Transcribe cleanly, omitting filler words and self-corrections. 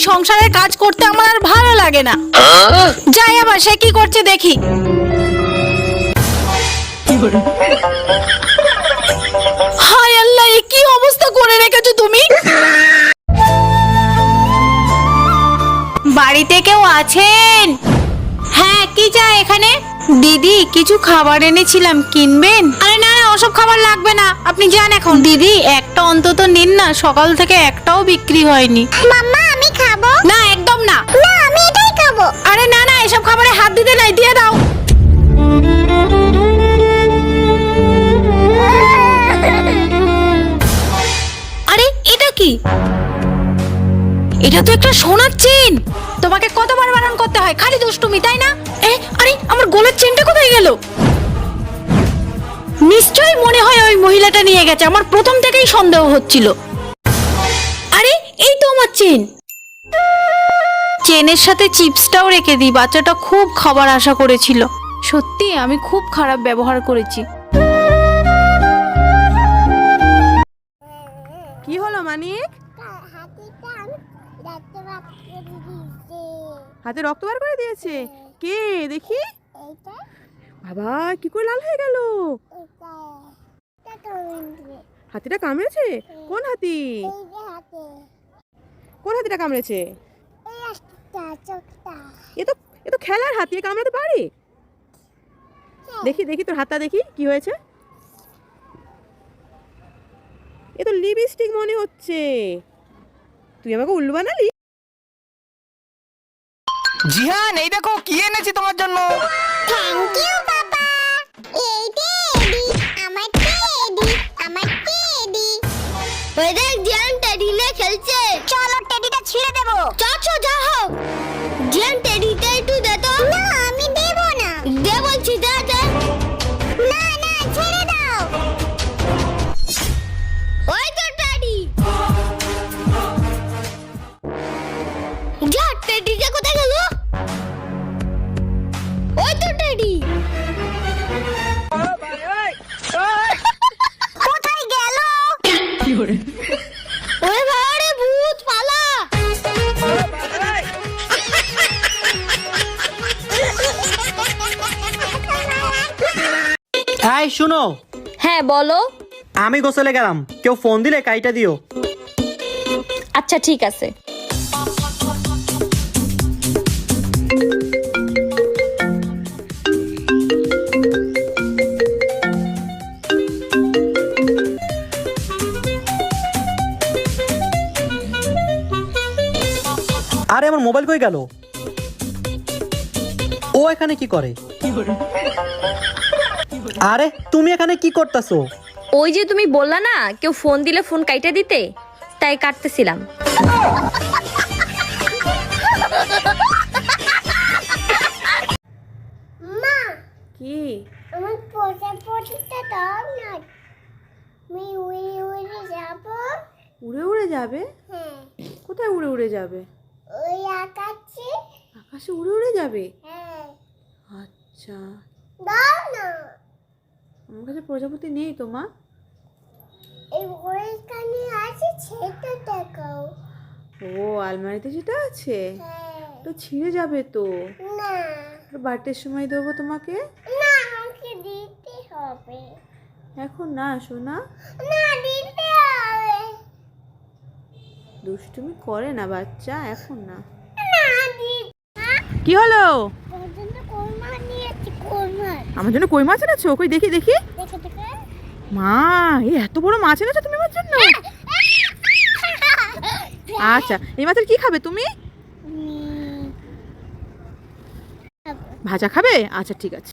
সংসারের কাজ করতে আমার আর ভালো লাগে না। যাই আবার সে কি করছে দেখি। হায় আল্লাহ, এ কি অবস্থা করে রেখেছো তুমি? বাড়িতে কেউ আছেন? হ্যাঁ, কি চাই এখানে? দিদি, কিছু খাবার এনেছিলাম, কিনবেন? আরে না না, ওসব খাবার লাগবে না, আপনি যান এখন। দিদি, একটা অন্তত নিন না, সকাল থেকে একটাও বিক্রি হয়নি। মাম্মা আমি খাবো। না, একদম না। না আমি এটাই খাবো। আরে না না, এসব খাবারে হাত দিতে নাই, দিয়ে দাও। আরে এটা কি? এটা তো একটা সোনার চেন। তোমাকে কতবার বারণ করতে হয়, খালি দুষ্টুমি, তাই না? আরে আমার গলার চেনটা কোথায় গেল? নিশ্চয়ই মনে হয় ওই মহিলাটা নিয়ে গেছে, আমার প্রথম থেকেই সন্দেহ হচ্ছিল। আরে এই তো আমার চেন। চেনের সাথে চিপসটাও রেখে দিই, বাচ্চাটা খুব খাবার আশা করেছিল। সত্যি আমি খুব খারাপ ব্যবহার করেছি। কি হলো মানিক? হাতে রক্ত বার করে দিয়েছে কে? দেখি। বাবা, কি করে লাল হয়ে গেল? হাতিটা কামড়েছে? কোন হাতি? কোন হাতিটা কামড়েছে? এ তো খেলার হাতি, কামড়াতে পারে? দেখি দেখি তোর হাতটা দেখি কি হয়েছে। এ তো লিপস্টিক মনে হচ্ছে। তুই আমাকে উল্লু বানালি? জিহান, এই দেখো কি এনেছি তোমার জন্য। থ্যাংক ইউ বাবা। এই টেডি আমার টেডি আমার টেডি। ওই দেখ জিয়ান টেডি নিয়ে খেলছে। চলো টেডিটা ছিঁড়ে দেবো। চল যাও। জিয়ান টেডিটা একটু দে তো। না আমি দেব না। দে বলছি, দে দে। না না ছেড়ে দাও। ওই তো টেডি। যা, টেডিটা কোথায় গেল? ওই তো টেডি। কোথায় গেল? ওরে বাবা রে, ভূত পালা। এই শুনো। হ্যাঁ বলো। আমি গোসলে গেলাম, কেউ ফোন দিলে কাইটা দিও। আচ্ছা ঠিক আছে। আরে আমার মোবাইল কই গেল? ও এখানে কি করে? আরে তুমি এখানে কি করতেছো? ওই যে তুমি বললা না কেউ ফোন দিলে ফোন কাইটা দিতে, তাই কাটতেছিলাম। মা, কি? আমার পোষাটা দাও না। আমি উড়ে উড়ে যাব। উড়ে উড়ে যাবে? হ্যাঁ। কোথায় উড়ে উড়ে যাবে? ওই আকাশে। আকাশে উড়ে উড়ে যাবে? হ্যাঁ। আচ্ছা। দাও না। আমার কাছে প্রজাপতি নেই তো মা। এই ওইখানে আছে, সেটা দেখাও। ও আলমারিতে যেটা আছে? হ্যাঁ। তো ছিঁড়ে যাবে তো। না বার্থডের সময় দেবো তোমাকে। না, আমাকে দিতে হবে। এখন না সোনা, না দিতে হবে। দুষ্টুমি করে না বাচ্চা, এখন না। না দিতে। কি হলো? পর্যন্ত কোন মাছ নিয়েছি? কোন মাছ? আমার জন্য কই মাছ এনেছো? কই দেখি দেখি। দেখে দেখে। মা, এই এত বড় মাছ এনেছো তুমি আমার জন্য? আচ্ছা, এই মাছের কি খাবে তুমি? ভাজা খাবে? আচ্ছা ঠিক আছে।